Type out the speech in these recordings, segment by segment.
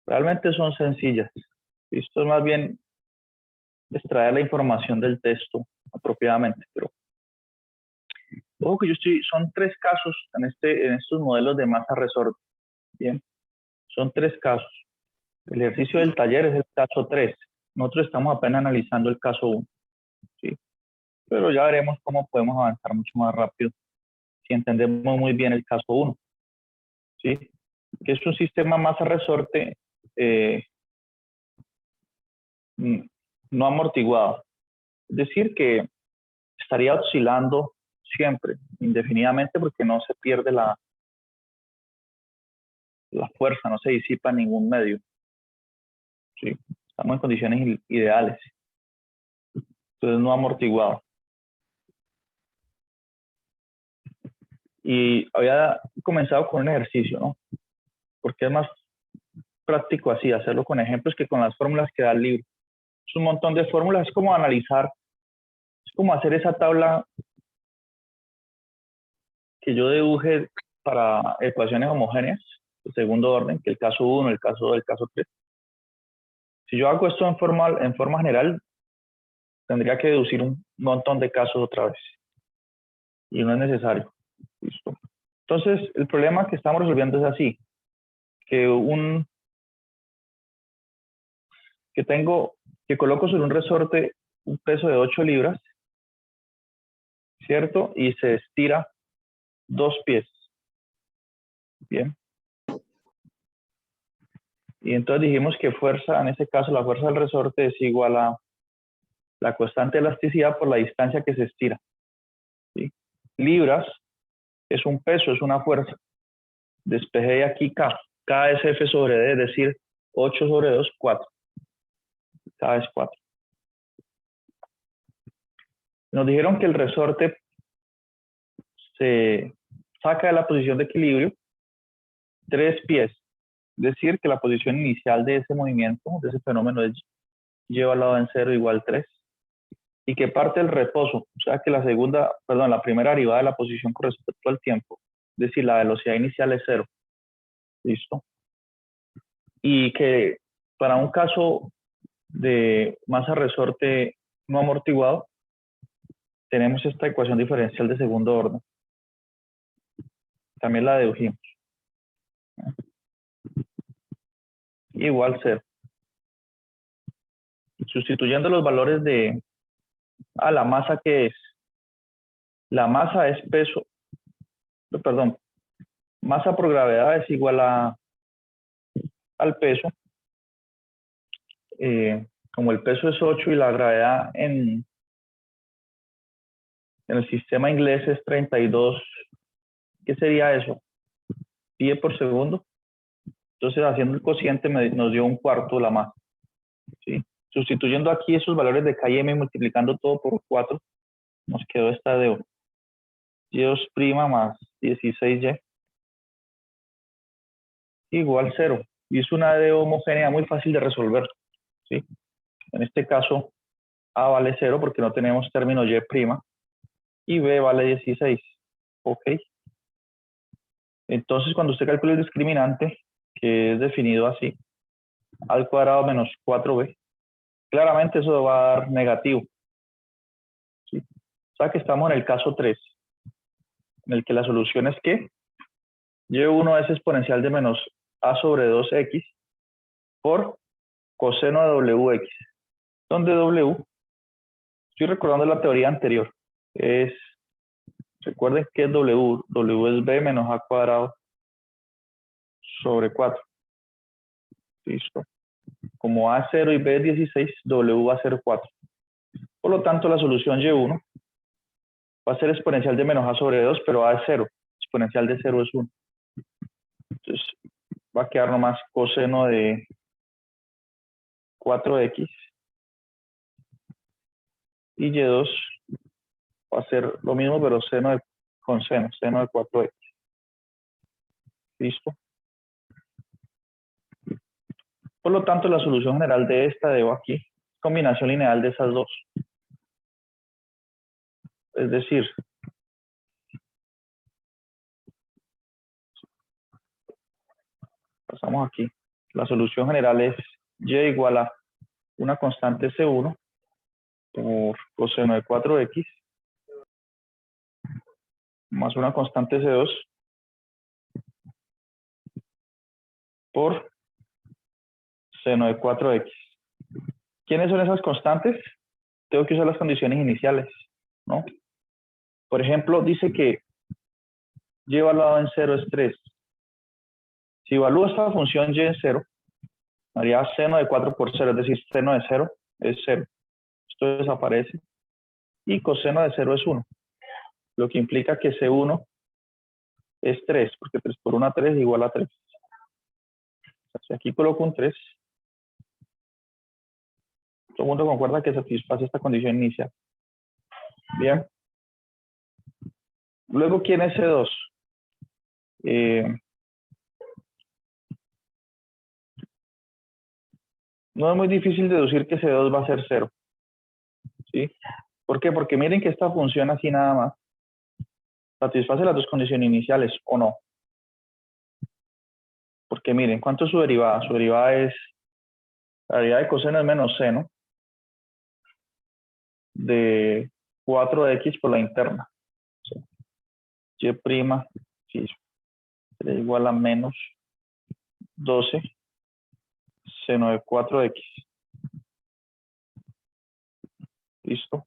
realmente son sencillas. Esto es más bien extraer la información del texto apropiadamente. Pero ojo que son 3 casos en estos modelos de masa resorte. Bien, son 3 casos. El ejercicio del taller es el caso 3. Nosotros estamos apenas analizando el caso 1. ¿Sí? Pero ya veremos cómo podemos avanzar mucho más rápido si entendemos muy bien el caso 1. ¿Sí? Que es un sistema masa resorte no amortiguado. Es decir, que estaría oscilando siempre, indefinidamente, porque no se pierde la fuerza, no se disipa en ningún medio. ¿Sí? Estamos en condiciones ideales. Entonces, no amortiguado. Y había comenzado con un ejercicio, ¿no? Porque es más práctico así, hacerlo con ejemplos que con las fórmulas que da el libro. Es un montón de fórmulas, es como analizar, es como hacer esa tabla que yo deduje para ecuaciones homogéneas, de segundo orden, que el caso 1, el caso 2, el caso 3. Si yo hago esto en forma general, tendría que deducir un montón de casos otra vez. Y no es necesario. ¿Listo? Entonces, el problema que estamos resolviendo es así. Que coloco sobre un resorte un peso de 8 libras, ¿cierto? Y se estira 2 pies. Bien. Y entonces dijimos que fuerza, en este caso la fuerza del resorte es igual a la constante de elasticidad por la distancia que se estira. ¿Sí? Libras es un peso, es una fuerza. Despejé aquí K. K es F sobre D, es decir, 8 sobre 2, 4. K es 4. Nos dijeron que el resorte se saca de la posición de equilibrio 3 pies. Es decir, que la posición inicial de ese movimiento, de ese fenómeno, es y al lado en 0 igual 3. Y que parte del reposo, o sea que la primera derivada de la posición con respecto al tiempo, es decir, la velocidad inicial es 0. ¿Listo? Y que para un caso de masa resorte no amortiguado, tenemos esta ecuación diferencial de segundo orden. También la dedujimos. Igual 0. Sustituyendo los valores de la masa, que es, la masa es peso, perdón, masa por gravedad es igual al peso. Como el peso es 8 y la gravedad en el sistema inglés es 32, ¿qué sería eso? Pie por segundo. Entonces, haciendo el cociente nos dio un cuarto de la masa. ¿Sí? Sustituyendo aquí esos valores de K y M y multiplicando todo por 4, nos quedó esta de Y2' más 16Y igual 0. Y es una D homogénea muy fácil de resolver. ¿Sí? En este caso, A vale 0 porque no tenemos término Y' y B vale 16. ¿Ok? Entonces, cuando usted calcula el discriminante, que es definido así, al cuadrado menos 4b, claramente eso va a dar negativo. ¿Sí? O sea que estamos en el caso 3, en el que la solución es que Y1 es exponencial de menos a sobre 2x por coseno de WX, donde W, estoy recordando la teoría anterior, recuerden que es W es B menos A cuadrado sobre 4. Listo. Como A es 0 y B es 16, W va a ser 4. Por lo tanto, la solución Y1 va a ser exponencial de menos A sobre 2, pero A es 0. Exponencial de 0 es 1. Entonces, va a quedar nomás coseno de 4x. Y Y2 va a ser lo mismo, pero seno de 4x. ¿Listo? Por lo tanto, la solución general de esta de aquí, combinación lineal de esas dos. Es decir, Estamos aquí. La solución general es y igual a una constante C1 por coseno de 4x más una constante C2 por seno de 4x. ¿Quiénes son esas constantes? Tengo que usar las condiciones iniciales, ¿no? Por ejemplo, dice que y evaluado en 0 es 3. Si evalúo esta función y en 0, haría seno de 4 por 0, es decir, seno de 0 es 0. Esto desaparece. Y coseno de 0 es 1. Lo que implica que C1 es 3, porque 3 por 1 3 igual a 3. Si aquí coloco un 3, todo el mundo concuerda que satisface esta condición inicial. Bien. Luego, ¿quién es C2? No es muy difícil deducir que C2 va a ser 0. ¿Sí? ¿Por qué? Porque miren que esta función así nada más satisface las dos condiciones iniciales o no. Porque miren, ¿cuánto es su derivada? Su derivada es, la derivada de coseno es menos seno de 4x por la interna. ¿Sí? Y' sí, será igual a menos 12 seno de 4x. ¿Listo?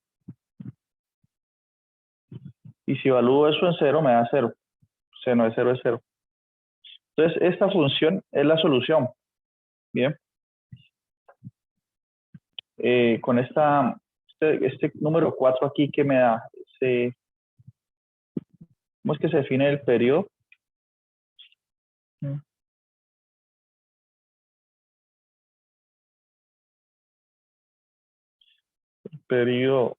Y si evalúo eso en 0, me da 0. Seno de 0 es 0. Entonces, esta función es la solución. Bien. Con este número 4 aquí que me da, ¿cómo es que se define el periodo? El periodo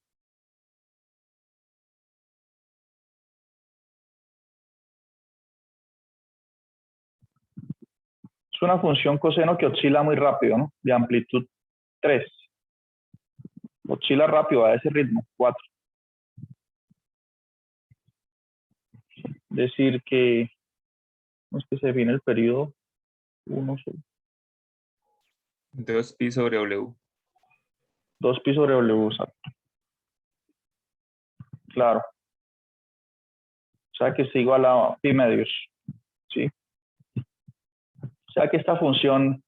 es una función coseno que oscila muy rápido, ¿no? De amplitud 3. Oscila rápido a ese ritmo, 4. Decir que, ¿cómo es que se define el periodo? 1 sobre 2pi sobre W. 2pi sobre W, claro. O sea que es igual a pi medios, ¿sí? O sea que esta función,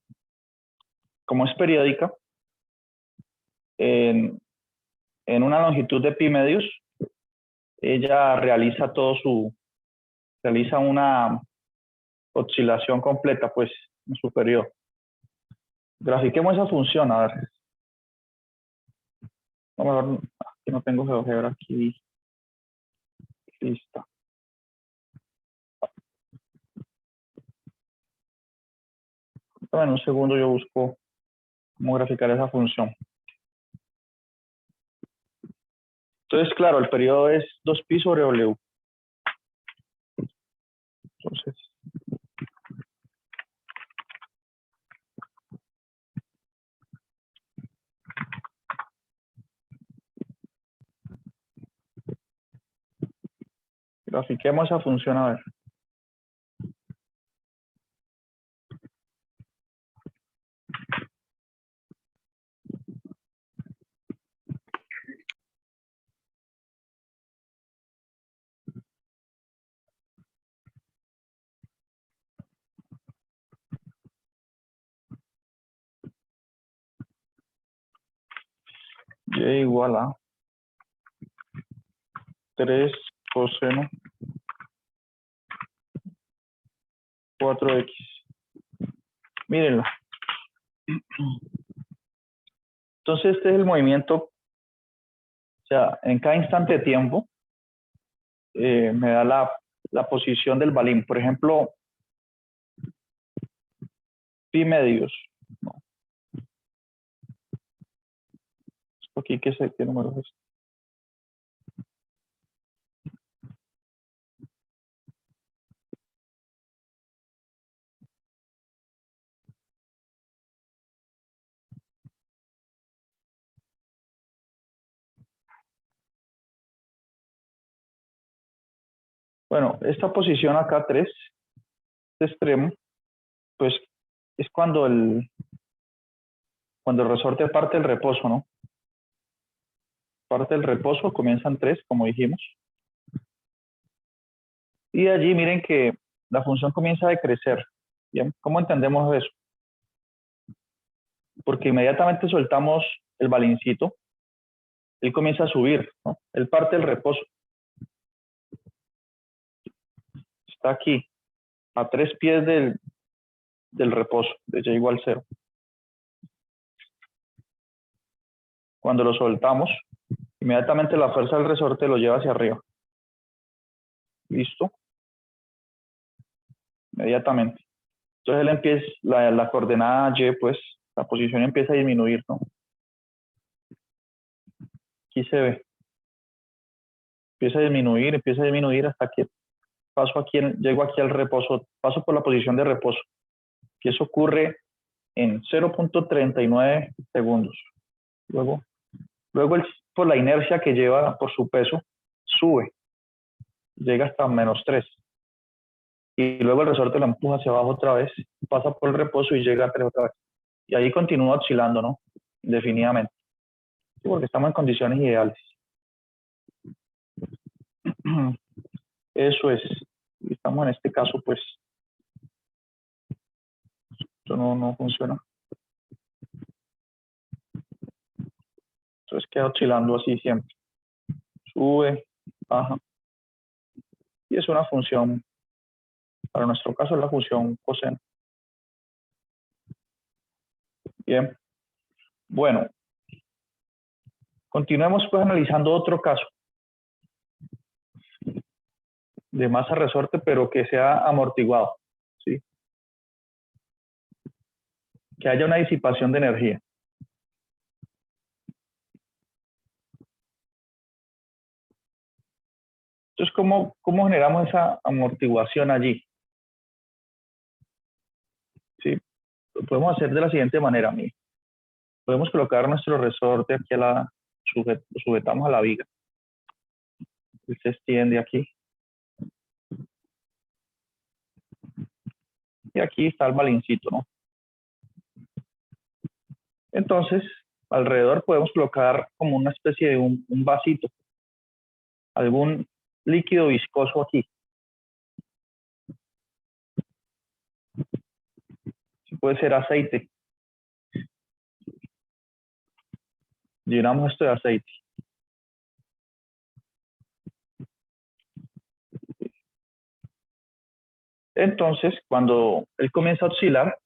como es periódica, en una longitud de pi medios, ella realiza una oscilación completa, pues, en su periodo. Grafiquemos esa función, a ver. A lo mejor que no tengo GeoGebra aquí. Listo. En un segundo yo busco cómo graficar esa función. Entonces, claro, el periodo es 2pi sobre W. Entonces, grafiquemos esa función, a ver. Y igual a 3 coseno 4x. Mírenla. Entonces, este es el movimiento, o sea, en cada instante de tiempo me da la posición del balín. Por ejemplo, pi medios. ¿No? Esto aquí, ¿qué número es? Bueno, esta posición acá, 3, este extremo, pues es cuando el resorte parte del reposo, ¿no? Parte del reposo, comienzan 3, como dijimos. Y allí miren que la función comienza a decrecer. ¿Bien? ¿Cómo entendemos eso? Porque inmediatamente soltamos el balincito, él comienza a subir, ¿no? Él parte del reposo. Está aquí, a 3 pies del reposo, de y igual 0. Cuando lo soltamos, inmediatamente la fuerza del resorte lo lleva hacia arriba. ¿Listo? Inmediatamente. Entonces él empieza, la coordenada Y, pues, la posición empieza a disminuir, ¿no? Aquí se ve. Empieza a disminuir hasta que llego aquí al reposo, paso por la posición de reposo. Y eso ocurre en 0.39 segundos. Luego por la inercia que lleva por su peso, sube, llega hasta -3. Y luego el resorte lo empuja hacia abajo otra vez, pasa por el reposo y llega a 3 otra vez. Y ahí continúa oscilando, ¿no? Indefinidamente. Sí, porque estamos en condiciones ideales. Eso es. Estamos en este caso, pues, esto no funciona. Entonces queda oscilando así siempre. Sube, baja. Y es una función, para nuestro caso es la función coseno. Bien. Bueno, continuemos pues analizando otro caso de masa resorte, pero que sea amortiguado, ¿sí? Que haya una disipación de energía. Entonces, ¿cómo generamos esa amortiguación allí? ¿Sí? Lo podemos hacer de la siguiente manera, mire. Podemos colocar nuestro resorte aquí lo sujetamos a la viga. Él se extiende aquí. Y aquí está el balincito, ¿no? Entonces, alrededor podemos colocar como una especie de un vasito, algún líquido viscoso aquí. Puede ser aceite. Llenamos esto de aceite. Entonces, cuando él comienza a oscilar,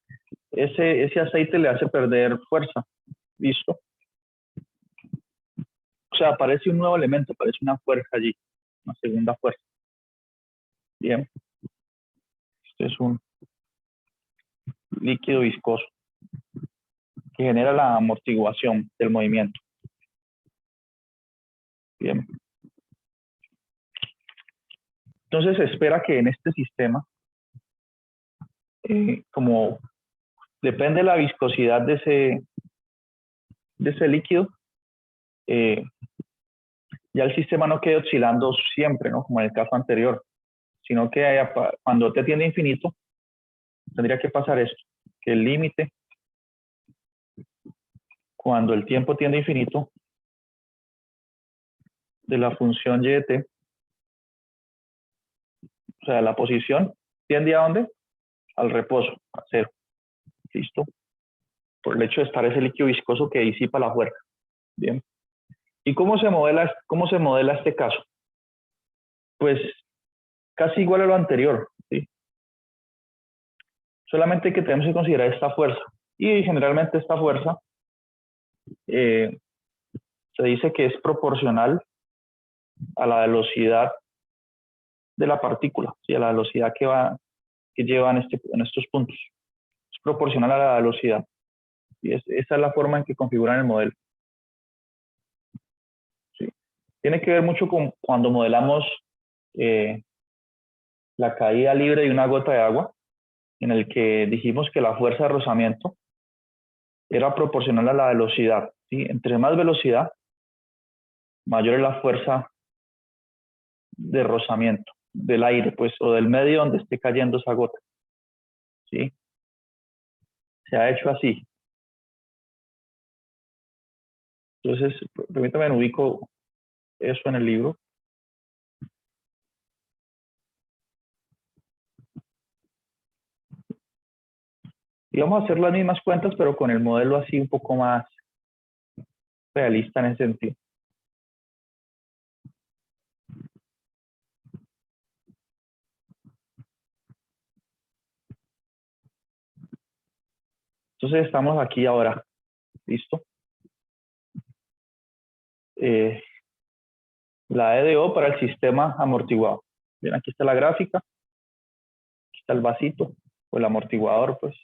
ese aceite le hace perder fuerza. ¿Listo? O sea, aparece un nuevo elemento, aparece una fuerza allí, una segunda fuerza. Bien. Este es un líquido viscoso que genera la amortiguación del movimiento. Bien. Entonces se espera que en este sistema, como depende de la viscosidad de ese líquido, ya el sistema no quede oscilando siempre, ¿no? Como en el caso anterior, sino que cuando t tiende a infinito, tendría que pasar esto, que el límite, cuando el tiempo tiende a infinito, de la función y de t, o sea, la posición tiende ¿a dónde? Al reposo, a 0. ¿Listo? Por el hecho de estar ese líquido viscoso que disipa la fuerza. Bien. ¿Y cómo se modela este caso? Pues casi igual a lo anterior, ¿sí? Solamente que tenemos que considerar esta fuerza. Y generalmente esta fuerza se dice que es proporcional a la velocidad de la partícula, ¿sí? A la velocidad que lleva en estos puntos. Es proporcional a la velocidad. Y esa es la forma en que configuran el modelo. ¿Sí? Tiene que ver mucho con cuando modelamos la caída libre de una gota de agua, en el que dijimos que la fuerza de rozamiento era proporcional a la velocidad. ¿Sí? Entre más velocidad, mayor es la fuerza de rozamiento del aire, pues, o del medio donde esté cayendo esa gota. ¿Sí? se ha hecho así. Entonces, permítame, ubico eso en el libro. Y vamos a hacer las mismas cuentas, pero con el modelo así un poco más realista en ese sentido. Entonces estamos aquí ahora. ¿Listo? La EDO para el sistema amortiguado. Bien, aquí está la gráfica. Aquí está el vasito o el amortiguador, pues.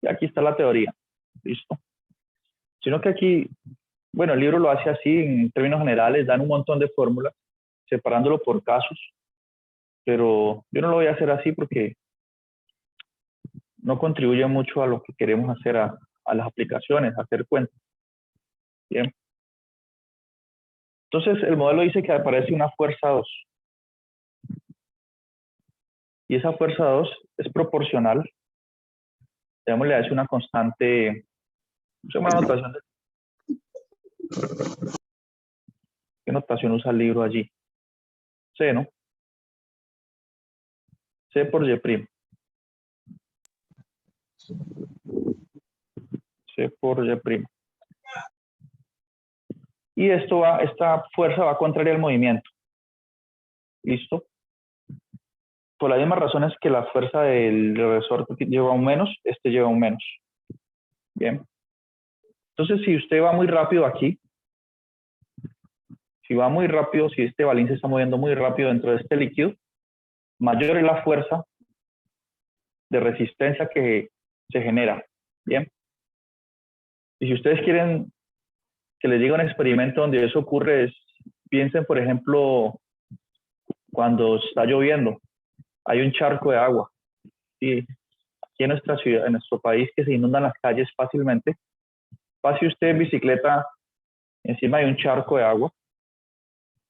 Y aquí está la teoría. ¿Listo? Sino que aquí, bueno, el libro lo hace así en términos generales, dan un montón de fórmulas, separándolo por casos, pero yo no lo voy a hacer así porque no contribuye mucho a lo que queremos hacer a las aplicaciones, a hacer cuentas. Bien. Entonces, el modelo dice que aparece una fuerza 2. Y esa fuerza 2 es proporcional. Démosle a eso una constante, una notación. ¿Qué notación usa el libro allí? C, ¿no? C por Y'. C por Y'. Y esta fuerza va contraria al movimiento. ¿Listo? Por las mismas razones que la fuerza del resorte lleva un menos, este lleva un menos. Bien. Entonces, si usted va muy rápido aquí, si va muy rápido, si este balín se está moviendo muy rápido dentro de este líquido, mayor es la fuerza de resistencia que se genera. Bien. Y si ustedes quieren que les diga un experimento donde eso ocurre, piensen, por ejemplo, cuando está lloviendo, hay un charco de agua. Y aquí en nuestra ciudad, en nuestro país, que se inundan las calles fácilmente, pase usted en bicicleta encima de un charco de agua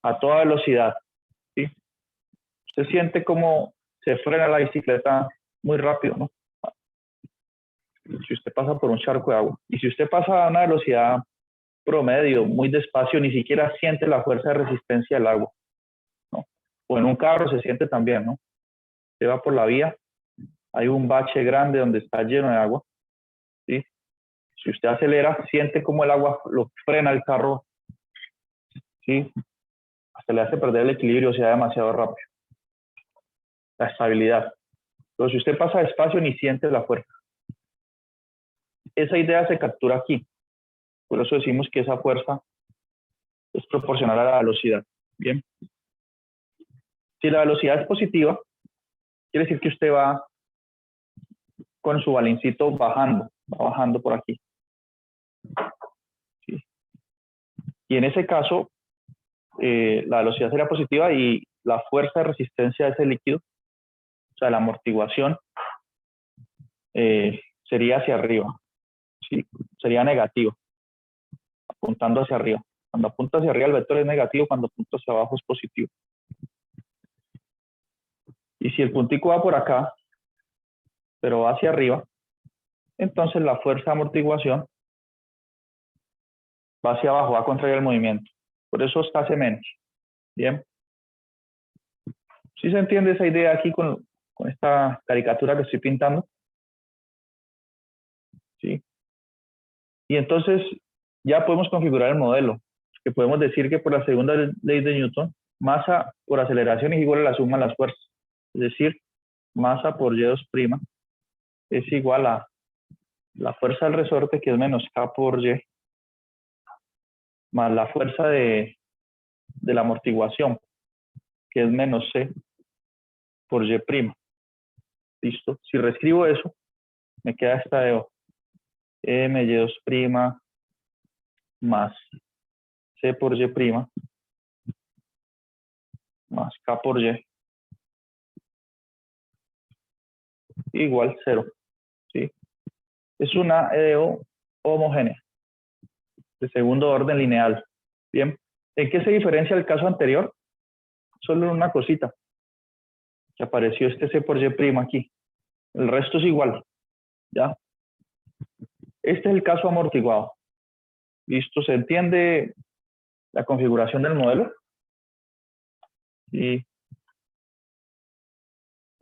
a toda velocidad. ¿Sí? Usted siente cómo se frena la bicicleta muy rápido, ¿no? Si usted pasa por un charco de agua. Y si usted pasa a una velocidad promedio, muy despacio, ni siquiera siente la fuerza de resistencia del agua, ¿no? O en un carro se siente también, ¿no? Usted va por la vía, hay un bache grande donde está lleno de agua, ¿sí? Si usted acelera, siente como el agua lo frena el carro, ¿sí? Hasta le hace perder el equilibrio, o sea, demasiado rápido. La estabilidad. Pero si usted pasa despacio, ni siente la fuerza. Esa idea se captura aquí. Por eso decimos que esa fuerza es proporcional a la velocidad. Bien. Si la velocidad es positiva, quiere decir que usted va con su balincito bajando, va bajando por aquí. ¿Sí? Y en ese caso, la velocidad sería positiva y la fuerza de resistencia de ese líquido, o sea, la amortiguación, sería hacia arriba. ¿Sí? Sería negativo, apuntando hacia arriba. Cuando apunta hacia arriba el vector es negativo, cuando apunta hacia abajo es positivo. Y si el puntico va por acá, pero va hacia arriba, entonces la fuerza de amortiguación va hacia abajo, va contraria al movimiento. Por eso está hace menos. Bien. ¿Sí se entiende esa idea aquí con esta caricatura que estoy pintando? ¿Sí? Y entonces ya podemos configurar el modelo, que podemos decir que por la segunda ley de Newton, masa por aceleración es igual a la suma de las fuerzas. Es decir, masa por Y2' es igual a la fuerza del resorte, que es menos K por Y, más la fuerza de la amortiguación, que es menos C por Y'. ¿Listo? Si reescribo eso, me queda esta de My2' más C por Y' más K por Y igual 0. ¿Sí? Es una EDO homogénea de segundo orden lineal. Bien, ¿en qué se diferencia el caso anterior? Solo una cosita, que apareció este C por Y' aquí. El resto es igual, ¿ya? Este es el caso amortiguado. ¿Listo? ¿Se entiende la configuración del modelo? Y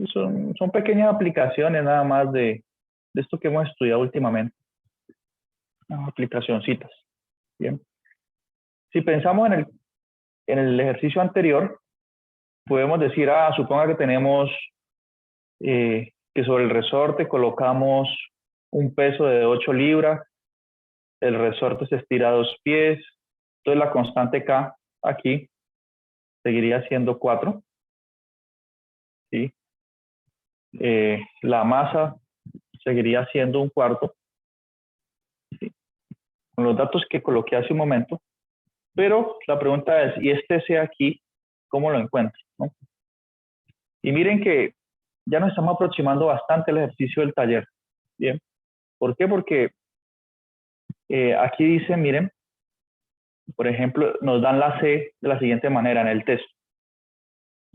son pequeñas aplicaciones nada más de esto que hemos estudiado últimamente. Unas aplicacioncitas. Bien. Si pensamos en el ejercicio anterior, podemos decir, suponga que tenemos que sobre el resorte colocamos un peso de 8 libras, el resorte se estira 2 pies, entonces la constante K aquí seguiría siendo 4. ¿Sí? La masa seguiría siendo 1/4, ¿sí? Con los datos que coloqué hace un momento, pero la pregunta es, ¿y este C aquí, cómo lo encuentro? ¿No? Y miren que ya nos estamos aproximando bastante al ejercicio del taller. Bien, ¿por qué? Porque aquí dice, miren, por ejemplo, nos dan la C de la siguiente manera en el texto.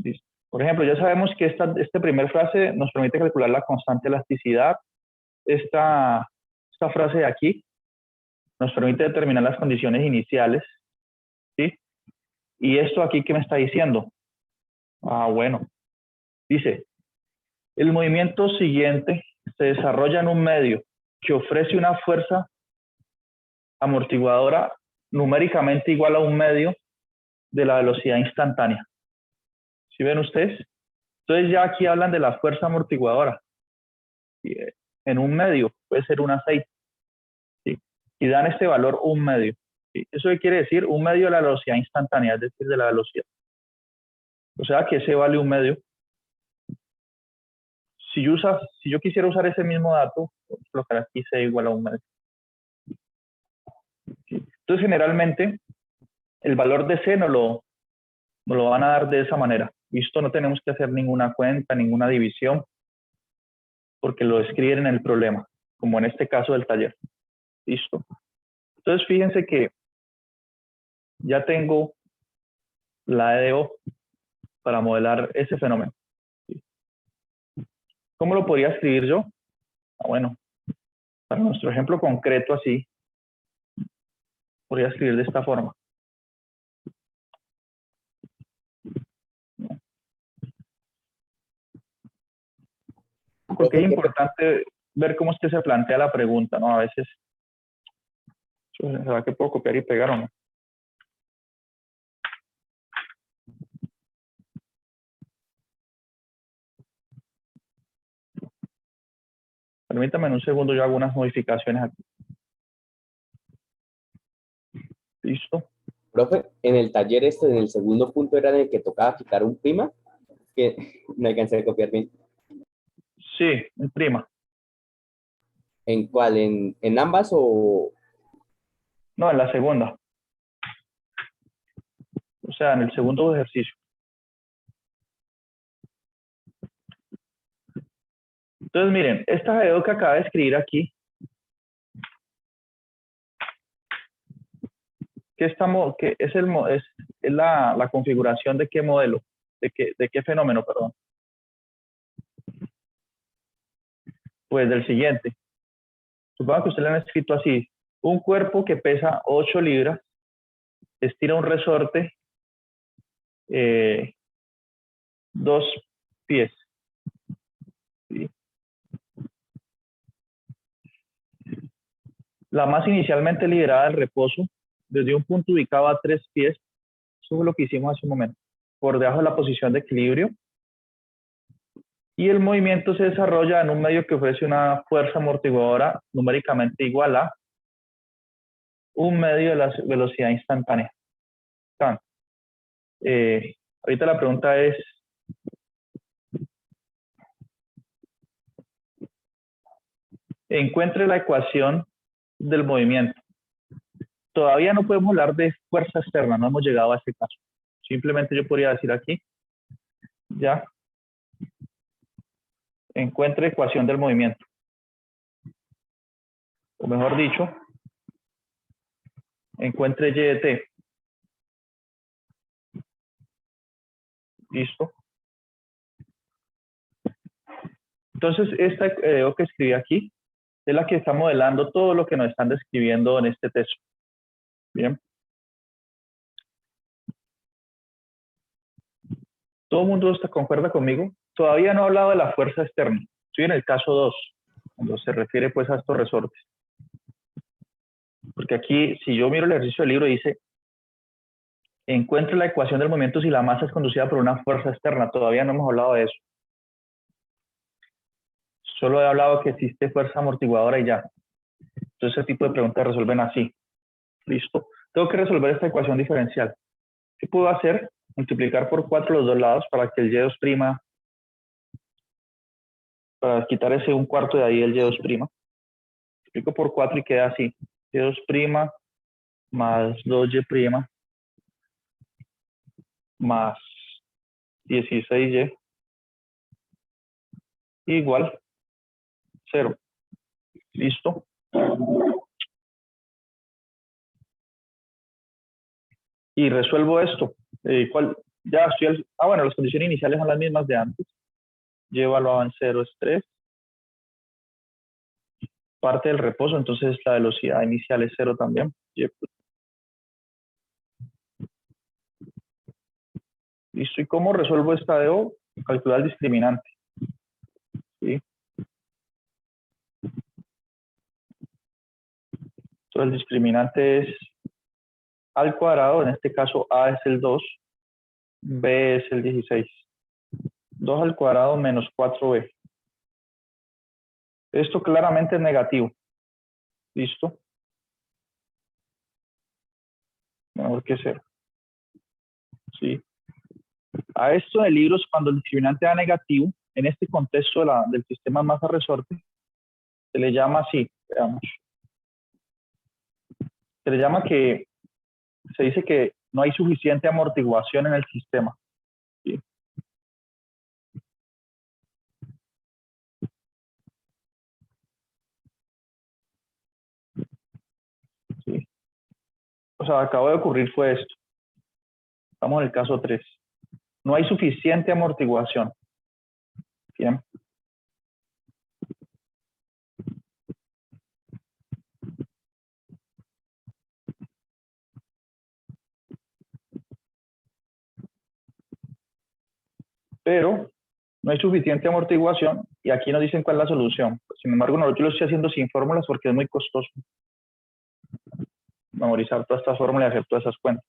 ¿Sí? Por ejemplo, ya sabemos que esta primera frase nos permite calcular la constante elasticidad. Esta frase de aquí nos permite determinar las condiciones iniciales. ¿Sí? Y esto aquí, ¿qué me está diciendo? Bueno, dice, el movimiento siguiente se desarrolla en un medio que ofrece una fuerza amortiguadora numéricamente igual a un medio de la velocidad instantánea. ¿Sí ven ustedes? Entonces ya aquí hablan de la fuerza amortiguadora. En un medio, puede ser un aceite. ¿Sí? Y dan este valor un medio. ¿Sí? ¿Eso qué quiere decir? Un medio de la velocidad instantánea, es decir, de la velocidad. O sea que ese vale un medio. Si yo quisiera usar ese mismo dato, colocar aquí C igual a un medio. ¿Sí? Entonces generalmente el valor de C nos lo van a dar de esa manera. Listo, no tenemos que hacer ninguna cuenta, ninguna división, porque lo escriben en el problema, como en este caso del taller. Listo. Entonces fíjense que ya tengo la EDO para modelar ese fenómeno. ¿Cómo lo podría escribir yo? Bueno, para nuestro ejemplo concreto así, podría escribir de esta forma. Porque es importante ver cómo es que se plantea la pregunta, ¿no? A veces, ¿será que puedo copiar y pegar o no? Permítame en un segundo, yo hago unas modificaciones aquí. Listo. Profe, en el taller en el segundo punto era en el que tocaba quitar un prima, que no alcancé a copiar bien. Sí, un prima. ¿En cuál? ¿En ambas o...? No, en la segunda. O sea, en el segundo ejercicio. Entonces, miren, esta EDO que acaba de escribir aquí, que es la configuración de qué modelo, de qué fenómeno, perdón. Pues del siguiente. Supongo que usted le han escrito así: un cuerpo que pesa 8 libras, estira un resorte 2 pies. ¿Sí? La masa inicialmente liberada del reposo, desde un punto ubicado a 3 pies, eso es lo que hicimos hace un momento, por debajo de la posición de equilibrio, y el movimiento se desarrolla en un medio que ofrece una fuerza amortiguadora numéricamente igual a un medio de la velocidad instantánea. Ahorita la pregunta es, encuentre la ecuación del movimiento. Todavía no podemos hablar de fuerza externa, no hemos llegado a ese caso. Simplemente yo podría decir aquí, ya, encuentre ecuación del movimiento. O mejor dicho, encuentre Y de T. Listo. Entonces, esta que escribí aquí es la que está modelando todo lo que nos están describiendo en este texto. Bien. ¿Todo el mundo concuerda conmigo? Todavía no he hablado de la fuerza externa. Estoy en el caso 2, cuando se refiere pues a estos resortes. Porque aquí, si yo miro el ejercicio del libro, dice, encuentre la ecuación del movimiento si la masa es conducida por una fuerza externa. Todavía no hemos hablado de eso. Solo he hablado que existe fuerza amortiguadora y ya. Entonces, ese tipo de preguntas resuelven así. Listo. Tengo que resolver esta ecuación diferencial. ¿Qué puedo hacer? Multiplicar por 4 los dos lados para que el y2', para quitar ese 1/4 de ahí el y2'. Multiplico por 4 y queda así. y2' más 2y' más 16y igual 0. ¿Listo? Y resuelvo esto. Ya estoy bueno, las condiciones iniciales son las mismas de antes. Y evaluado en 0 es 3. Parte del reposo, entonces la velocidad inicial es 0 también. ¿Listo? ¿Y cómo resuelvo esta de O? Calcular el discriminante. ¿Sí? Entonces el discriminante es al cuadrado, en este caso A es el 2, B es el 16. 2 al cuadrado menos 4B. Esto claramente es negativo. ¿Listo? Mejor que 0. ¿Sí? A esto de libros, cuando el discriminante da negativo, en este contexto del sistema masa-resorte, se le llama así, veamos. Se le llama que, se dice que no hay suficiente amortiguación en el sistema. ¿Sí? ¿Sí? O sea, acabo de ocurrir fue esto. Estamos en el caso 3. No hay suficiente amortiguación. Bien. Pero no hay suficiente amortiguación y aquí nos dicen cuál es la solución. Sin embargo, yo lo estoy haciendo sin fórmulas porque es muy costoso memorizar todas estas fórmulas y hacer todas esas cuentas.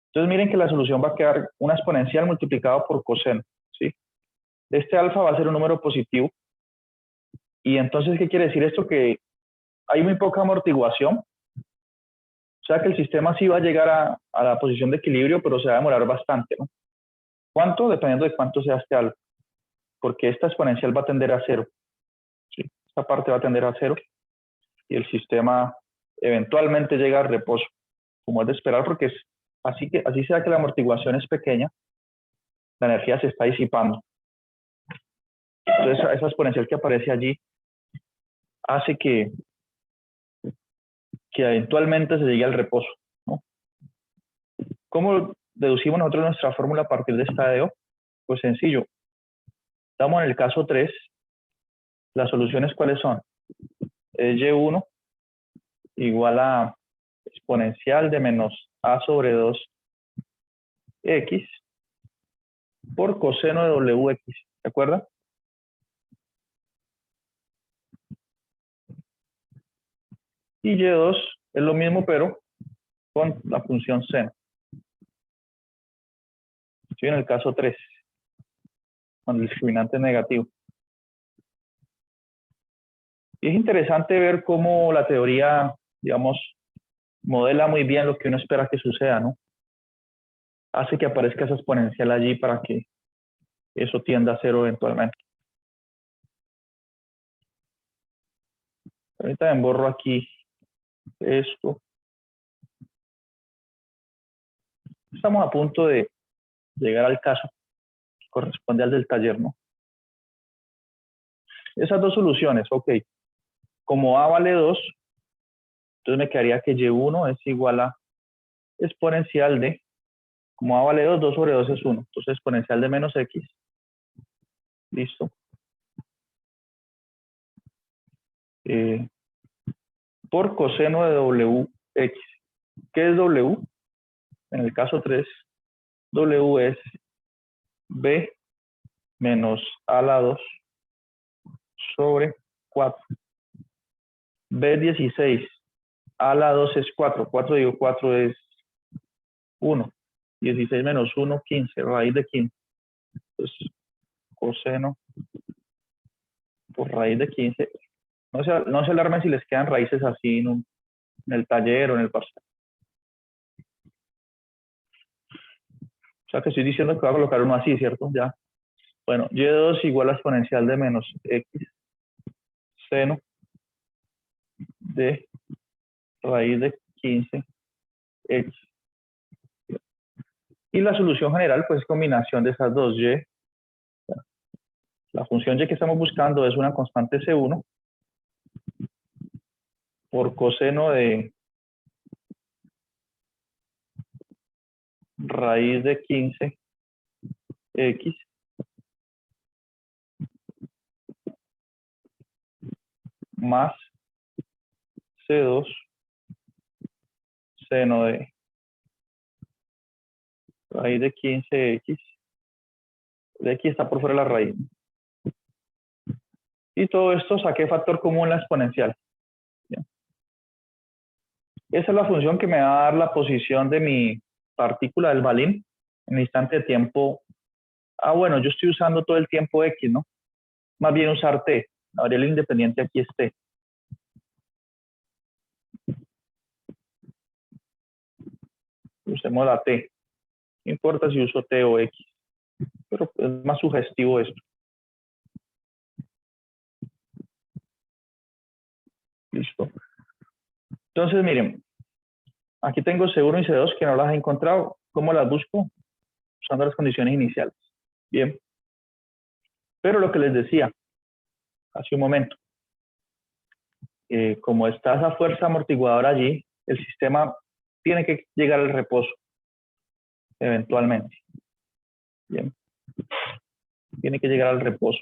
Entonces miren que la solución va a quedar una exponencial multiplicada por coseno. ¿Sí? Este alfa va a ser un número positivo. Y entonces, ¿qué quiere decir esto? Que hay muy poca amortiguación. O sea que el sistema sí va a llegar a la posición de equilibrio, pero se va a demorar bastante, ¿no? ¿Cuánto? Dependiendo de cuánto sea este alfa. Porque esta exponencial va a tender a 0. ¿Sí? Esta parte va a tender a 0 y el sistema eventualmente llega al reposo, como es de esperar, porque así sea que la amortiguación es pequeña, la energía se está disipando. Entonces, esa exponencial que aparece allí hace que eventualmente se llegue al reposo, ¿no? ¿Cómo deducimos nosotros nuestra fórmula a partir de esta DO? Pues sencillo. Estamos en el caso 3. Las soluciones, ¿cuáles son? Y1 igual a exponencial de menos A sobre 2X por coseno de WX. ¿De acuerdo? Y Y2 es lo mismo, pero con la función seno. Estoy en el caso 3, cuando el discriminante es negativo. Y es interesante ver cómo la teoría, digamos, modela muy bien lo que uno espera que suceda, ¿no? Hace que aparezca esa exponencial allí para que eso tienda a 0 eventualmente. Ahorita me borro aquí esto. Estamos a punto de llegar al caso que corresponde al del taller, ¿no? Esas dos soluciones, ok. Como A vale 2, entonces me quedaría que Y1 es igual a exponencial de, como A vale 2, 2 sobre 2 es 1. Entonces exponencial de menos X. Listo. por coseno de WX. ¿Qué es W? En el caso 3, W es B menos A a la 2 sobre 4. B es 16. A a la 2 es 4. 4 digo 4 es 1. 16 menos 1, 15. Raíz de 15. Entonces, coseno por raíz de 15. No se alarmen si les quedan raíces así en el taller o en el parcial. O sea que estoy diciendo que voy a colocar uno así, ¿cierto? Ya. Bueno, y2 igual a exponencial de menos x seno de raíz de 15 x. Y la solución general, pues es combinación de esas dos. Y, la función y que estamos buscando es una constante C1 por coseno de raíz de 15 x más C2 seno de raíz de 15x. De aquí está por fuera la raíz. Y todo esto saqué factor común en la exponencial. ¿Bien? Esa es la función que me va a dar la posición de mi partícula del balín en el instante de tiempo. Bueno, yo estoy usando todo el tiempo X, ¿no? Más bien usar T. La variable independiente aquí es T. Usemos la T. No importa si uso T o X. Pero es más sugestivo esto. Listo. Entonces, miren. Aquí tengo C1 y C2 que no las he encontrado. ¿Cómo las busco? Usando las condiciones iniciales. Bien. Pero lo que les decía hace un momento. Como está esa fuerza amortiguadora allí, el sistema tiene que llegar al reposo, eventualmente. Bien. Tiene que llegar al reposo.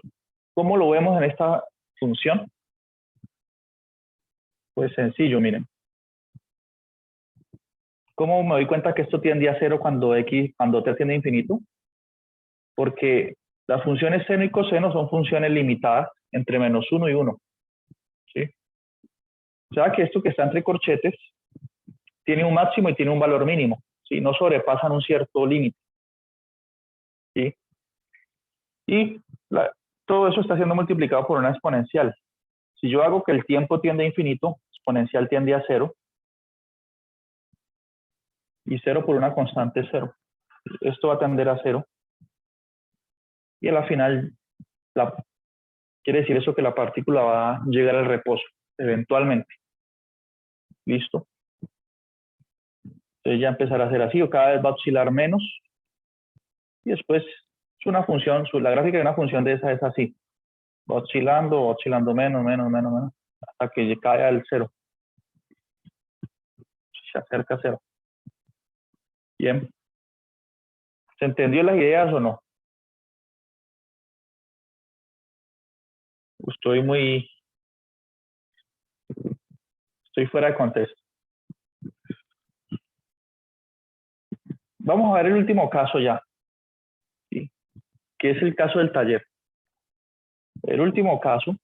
¿Cómo lo vemos en esta función? Pues sencillo, miren. ¿Cómo me doy cuenta que esto tiende a cero cuando t tiende a infinito? Porque las funciones seno y coseno son funciones limitadas entre menos 1 y 1. ¿Sí? O sea que esto que está entre corchetes tiene un máximo y tiene un valor mínimo. ¿Sí? No sobrepasan un cierto límite. ¿Sí? Y todo eso está siendo multiplicado por una exponencial. Si yo hago que el tiempo tiende a infinito, exponencial tiende a 0. Y 0 por una constante 0. Esto va a tender a 0. Y a la final, quiere decir eso que la partícula va a llegar al reposo, eventualmente. ¿Listo? Entonces ya empezará a ser así, o cada vez va a oscilar menos. Y después es una función, la gráfica de una función de esa es así. Va oscilando menos, hasta que cae al 0. Se acerca a 0. Bien. ¿Se entendió las ideas o no? Estoy fuera de contexto. Vamos a ver el último caso ya, ¿sí? Que es el caso del taller. El último caso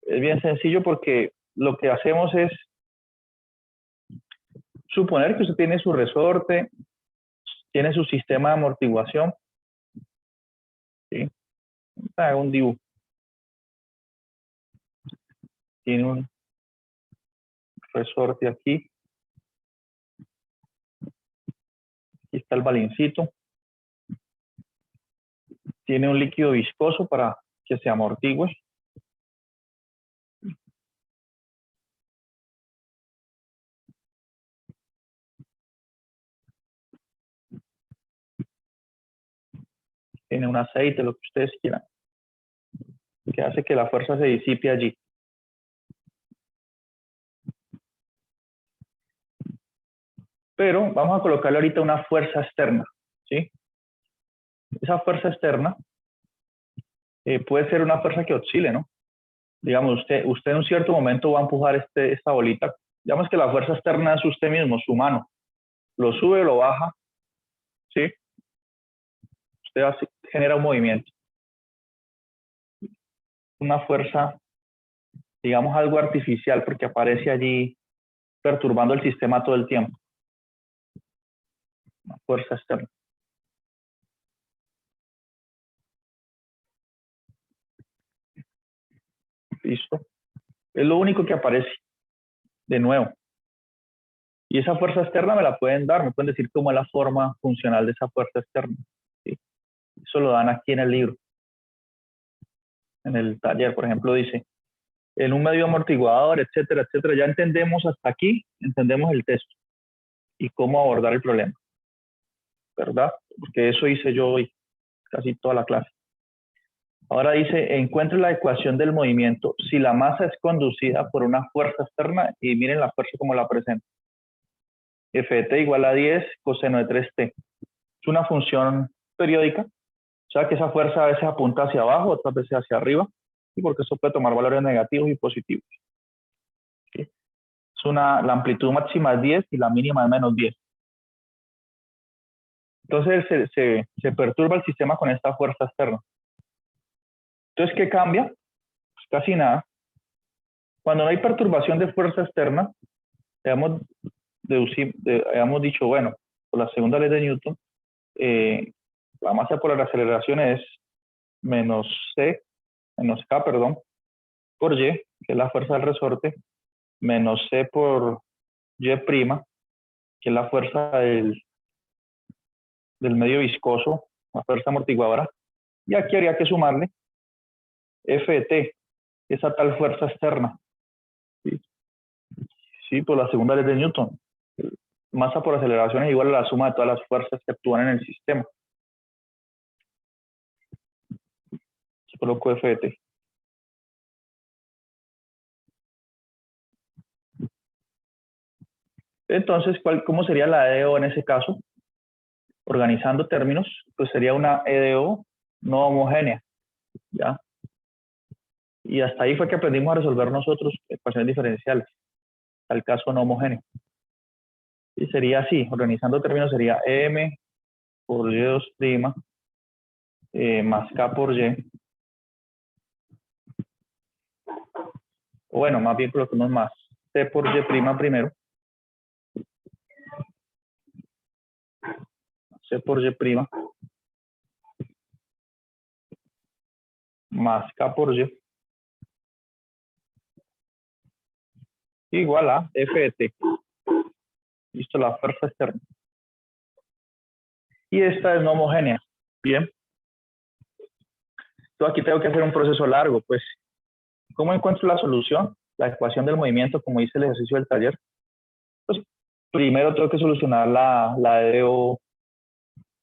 es bien sencillo porque lo que hacemos es suponer que usted tiene su resorte, tiene su sistema de amortiguación, ¿sí? Hago un dibujo. Tiene un resorte aquí. Aquí está el balincito. Tiene un líquido viscoso para que se amortigue. Tiene un aceite, lo que ustedes quieran, que hace que la fuerza se disipe allí. Pero vamos a colocarle ahorita una fuerza externa, ¿sí? Esa fuerza externa puede ser una fuerza que oscile, ¿no? digamos, usted en un cierto momento va a empujar esta bolita. Digamos que la fuerza externa es usted mismo, su mano. Lo sube o lo baja, ¿sí? Usted genera un movimiento. Una fuerza, digamos, algo artificial, porque aparece allí perturbando el sistema todo el tiempo. Una fuerza externa. Listo. Es lo único que aparece. De nuevo. Y esa fuerza externa me la pueden dar, me pueden decir cómo es la forma funcional de esa fuerza externa. ¿Sí? Eso lo dan aquí en el libro. En el taller, por ejemplo, dice, en un medio amortiguador, etcétera, etcétera. Ya entendemos hasta aquí, entendemos el texto y cómo abordar el problema. ¿Verdad? Porque eso hice yo hoy, casi toda la clase. Ahora dice, encuentre la ecuación del movimiento si la masa es conducida por una fuerza externa, y miren la fuerza como la presenta. F de t igual a 10 coseno de 3t. Es una función periódica, o sea que esa fuerza a veces apunta hacia abajo, otras veces hacia arriba, ¿sí? Porque eso puede tomar valores negativos y positivos. ¿Sí? Es la amplitud máxima es 10 y la mínima es menos 10. Entonces se perturba el sistema con esta fuerza externa. Entonces, ¿qué cambia? Pues casi nada. Cuando no hay perturbación de fuerza externa, hemos dicho, bueno, por la segunda ley de Newton, la masa por la aceleración es menos K, por Y, que es la fuerza del resorte, menos C por Y', que es la fuerza del medio viscoso, la fuerza amortiguadora. Y aquí habría que sumarle F de T, esa tal fuerza externa. Sí, por la segunda ley de Newton. Masa por aceleración es igual a la suma de todas las fuerzas que actúan en el sistema. Coloco F de T. Entonces, ¿cómo sería la EDO en ese caso? Organizando términos, pues sería una EDO no homogénea, ¿ya? Y hasta ahí fue que aprendimos a resolver nosotros ecuaciones diferenciales, al caso no homogéneo. Y sería así, organizando términos sería M por Y2' más K por Y. O bueno, más bien coloquemos más C por Y' primero. C por Y' más K por Y igual a F de T. Listo, la fuerza externa. Y esta es no homogénea. Bien. Entonces aquí tengo que hacer un proceso largo. Pues, ¿cómo encuentro la solución? La ecuación del movimiento, como dice el ejercicio del taller. Pues primero tengo que solucionar la EDO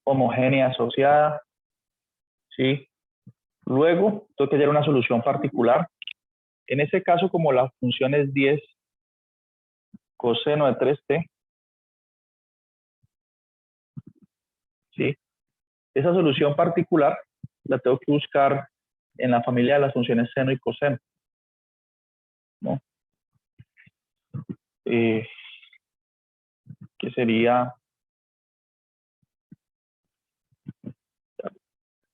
homogénea asociada. ¿Sí? Luego tengo que hallar una solución particular. En ese caso, como la función es 10 coseno de 3t, ¿sí? Esa solución particular la tengo que buscar en la familia de las funciones seno y coseno, ¿no? Que sería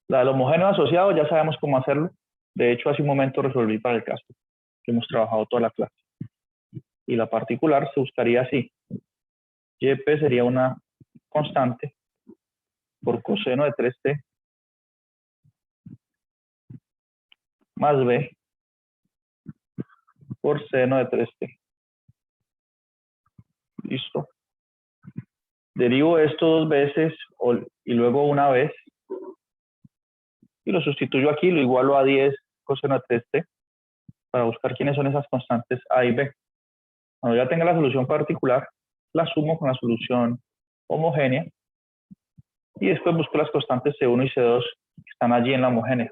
la del homogéneo asociado, ya sabemos cómo hacerlo. De hecho, hace un momento resolví para el caso que hemos trabajado toda la clase. Y la particular se buscaría así. YP sería una constante por coseno de 3t más B por seno de 3t. Listo. Derivo esto dos veces y luego una vez. Y lo sustituyo aquí, lo igualo a 10 coseno de 3t para buscar quiénes son esas constantes A y B. Cuando ya tenga la solución particular, la sumo con la solución homogénea y después busco las constantes C1 y C2 que están allí en la homogénea.